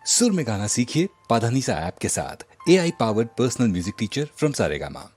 सुर में गाना सीखिए पाधानीसा ऐप के साथ। AI powered personal music teacher from Saregama.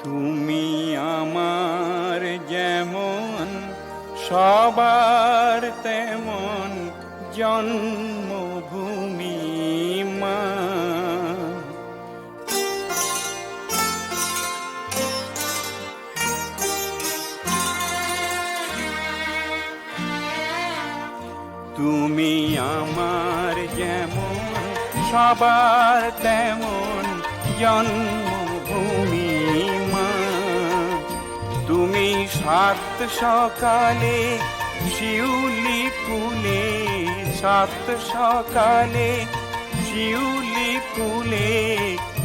তুমি আমার যেমন সবার তেমন জন্মভূমি মা। তুমি আমার যেমন সবার তেমন জন্মভূমি মা। তুমি সাত সকালে শিউলি ফুলে, সাত সকালে শিউলি ফুলে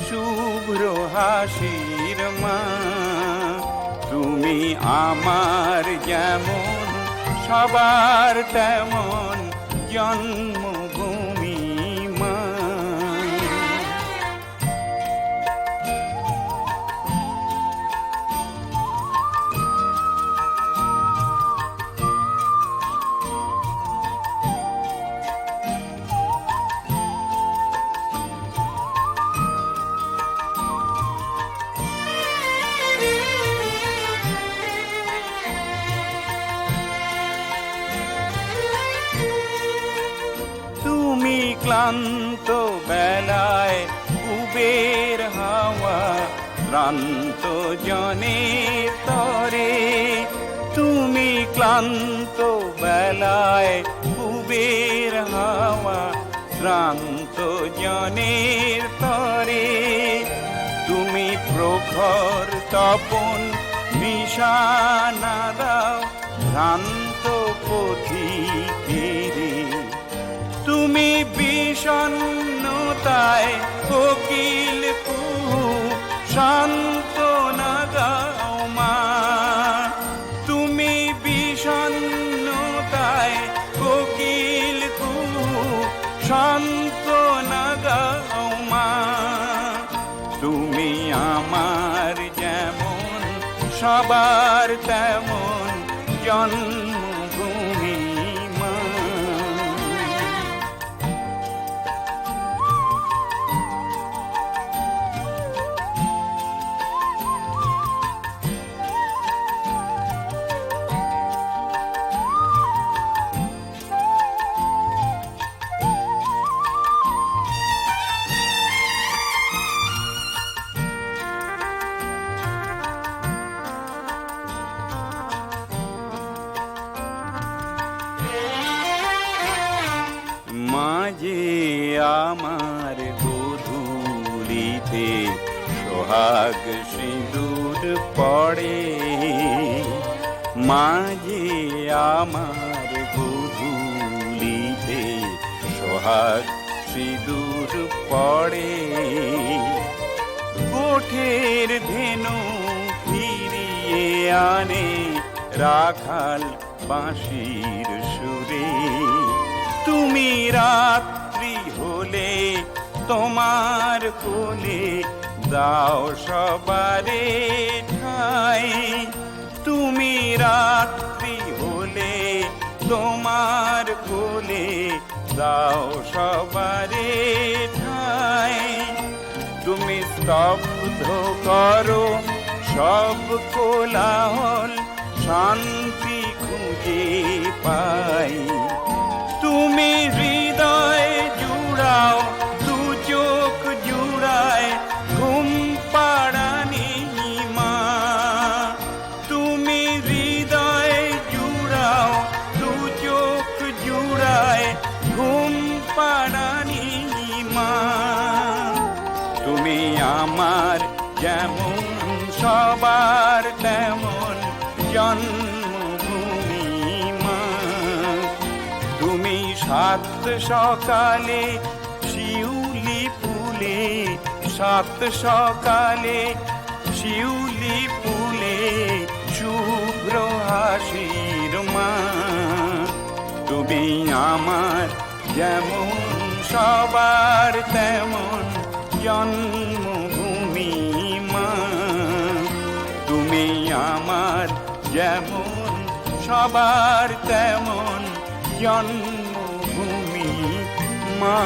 শুভ্র হাসির মা। তুমি আমার যেমন সবার তেমন জন্মভূমি মা। তুমি ক্লান্ত বেলায় উবের হাওয়া ক্লান্ত জনের তরে। তুমি ক্লান্ত বেলায় উবের হাওয়া ক্লান্ত জনের তরে। তুমি প্রখর তপন নিশানা দাও ভ্রান্ত পথিকেরে। তুমি বিষণ্ণতায় কোকিল কুহু সান্ত্বনা দাও মা। তুমি বিষণ্ণতায় কোকিল কুহু সান্ত্বনা দাও মা। তুমি আমার যেমন সবার তেমন জন্মভূমি মা। মাঝে আমার গোধূলিতে সোহাগ সিঁদুর পড়ে। মাঝে আমার গোধূলিতে সোহাগ সিঁদুর পড়ে। কোঠের ধেনু ফিরিয়ে আনে রাখাল বাঁশির সুরে। তুমি রাত্রি হলে তোমার কোলে দাও সবারে ঠাই। তুমি রাত্রি হলে তোমার কোলে দাও সবারে ঠাই। তুমি স্তব্ধ করো সব কোলাহল শান্তি খুঁজে পাই। তুমি হৃদয় জুড়াও দু চোখ জুড়ায় ঘুম পাড়ানি মা। তুমি হৃদয় জুড়াও দু চোখ জুড়ায় ঘুম পাড়ানি মা। তুমি আমার যেমন সবার তেমন জন্মভূমি মা। সাত সকালে শিউলি ফুলে, সাত সকালে শিউলি ফুলে শুভ্র হাসির মা। তুমি আমার যেমন সবার তেমন জন্মভূমি মা। তুমি আমার যেমন সবার তেমন জন্মভূমি মা।